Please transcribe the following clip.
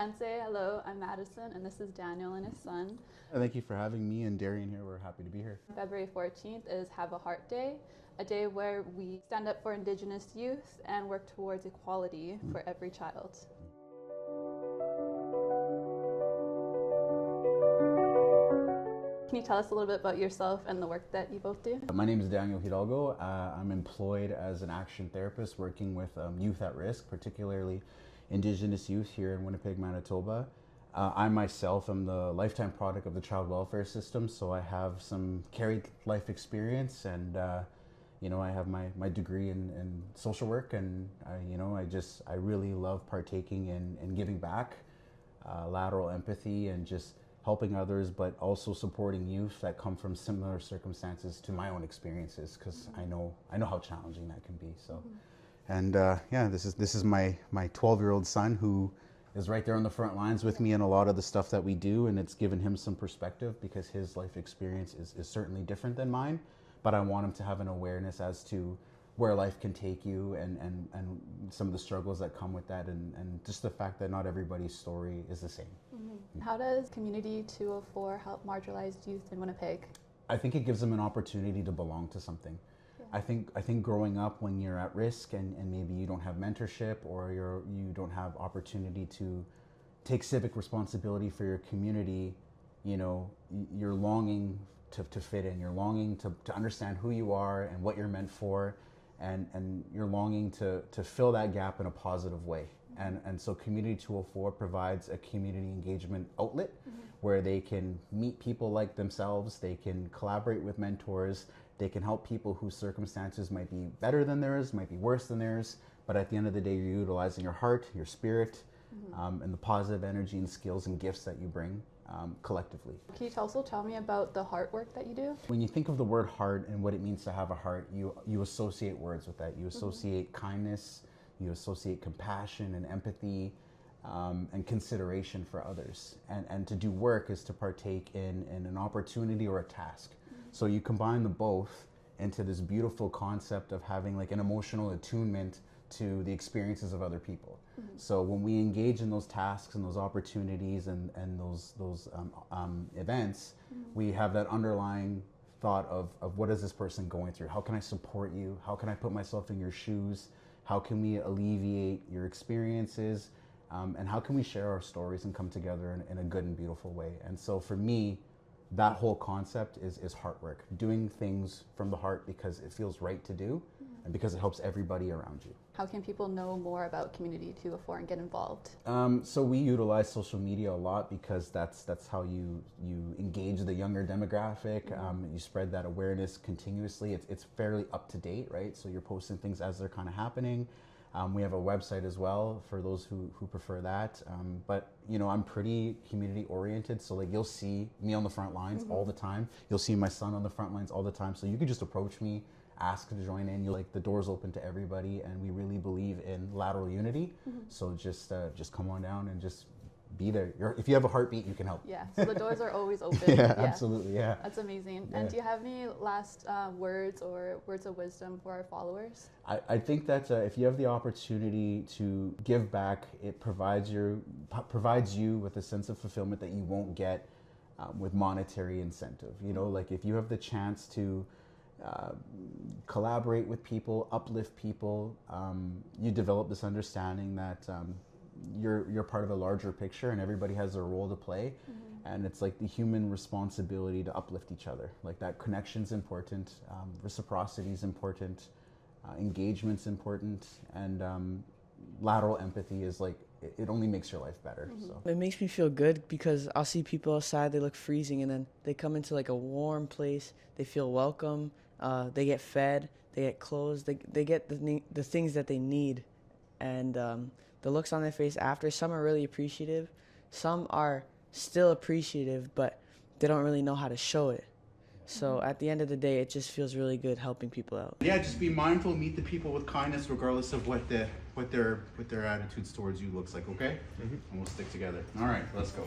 Hello, I'm Madison, and this is Daniel and his son. Thank you for having me and Daerion here. We're happy to be here. February 14th is Have a Heart Day, a day where we stand up for Indigenous youth and work towards equality for every child. Can you tell us a little bit about yourself and the work that you both do? My name is Daniel Hidalgo. I'm employed as an action therapist working with youth at risk, particularly Indigenous youth here in Winnipeg, Manitoba. I myself am the lifetime product of the child welfare system, so I have some carried life experience, and I have my degree in social work, and I really love partaking in giving back, lateral empathy, and just helping others, but also supporting youth that come from similar circumstances to my own experiences, because I know how challenging that can be. So. And this is my 12-year-old son who is right there on the front lines with me in a lot of the stuff that we do, and it's given him some perspective because his life experience is certainly different than mine, but I want him to have an awareness as to where life can take you and some of the struggles that come with that, and just the fact that not everybody's story is the same. Mm-hmm. How does Community 204 help marginalized youth in Winnipeg? I think it gives them an opportunity to belong to something. I think growing up when you're at risk and maybe you don't have mentorship or you don't have opportunity to take civic responsibility for your community, you're longing to fit in. You're longing to understand who you are and what you're meant for, and you're longing to fill that gap in a positive way. And so Community 204 provides a community engagement outlet where they can meet people like themselves, they can collaborate with mentors, they can help people whose circumstances might be better than theirs, might be worse than theirs, but at the end of the day, you're utilizing your heart, your spirit, and the positive energy and skills and gifts that you bring collectively. Can you also tell me about the heart work that you do? When you think of the word heart and what it means to have a heart, you associate words with that. You associate kindness, you associate compassion and empathy, and consideration for others. And to do work is to partake in an opportunity or a task. So you combine the both into this beautiful concept of having like an emotional attunement to the experiences of other people. So when we engage in those tasks and those opportunities and those events, we have that underlying thought of what is this person going through? How can I support you? How can I put myself in your shoes? How can we alleviate your experiences? And how can we share our stories and come together in a good and beautiful way? And so for me, that whole concept is heart work, doing things from the heart because it feels right to do and because it helps everybody around you. How can people know more about Community 204 and get involved? So we utilize social media a lot because that's how you engage the younger demographic. You spread that awareness continuously. It's fairly up to date, right? So you're posting things as they're kind of happening. We have a website as well for those who prefer that. But I'm pretty community oriented, so like you'll see me on the front lines all the time. You'll see my son on the front lines all the time. So you could just approach me, ask to join in. The door's open to everybody, and we really believe in lateral unity. So just come on down and just be there. If you have a heartbeat, you can help. Yeah, so the doors are always open. Yeah, absolutely, yeah. That's amazing. Yeah. And do you have any last words or words of wisdom for our followers? I think that if you have the opportunity to give back, it provides you with a sense of fulfillment that you won't get with monetary incentive. Like if you have the chance to collaborate with people, uplift people, you develop this understanding that you're part of a larger picture and everybody has a role to play. And it's like the human responsibility to uplift each other. Like that connection's important, reciprocity is important, engagement's important, and lateral empathy is like, it only makes your life better. So it makes me feel good because I'll see people outside, they look freezing, and then they come into like a warm place, they feel welcome, they get fed, they get clothes, they get the things that they need. And the looks on their face after, some are really appreciative, some are still appreciative, but they don't really know how to show it. So at the end of the day, it just feels really good helping people out. yeah, just be mindful, meet the people with kindness regardless of what their attitudes towards you looks like, okay? And we'll stick together. All right, let's go.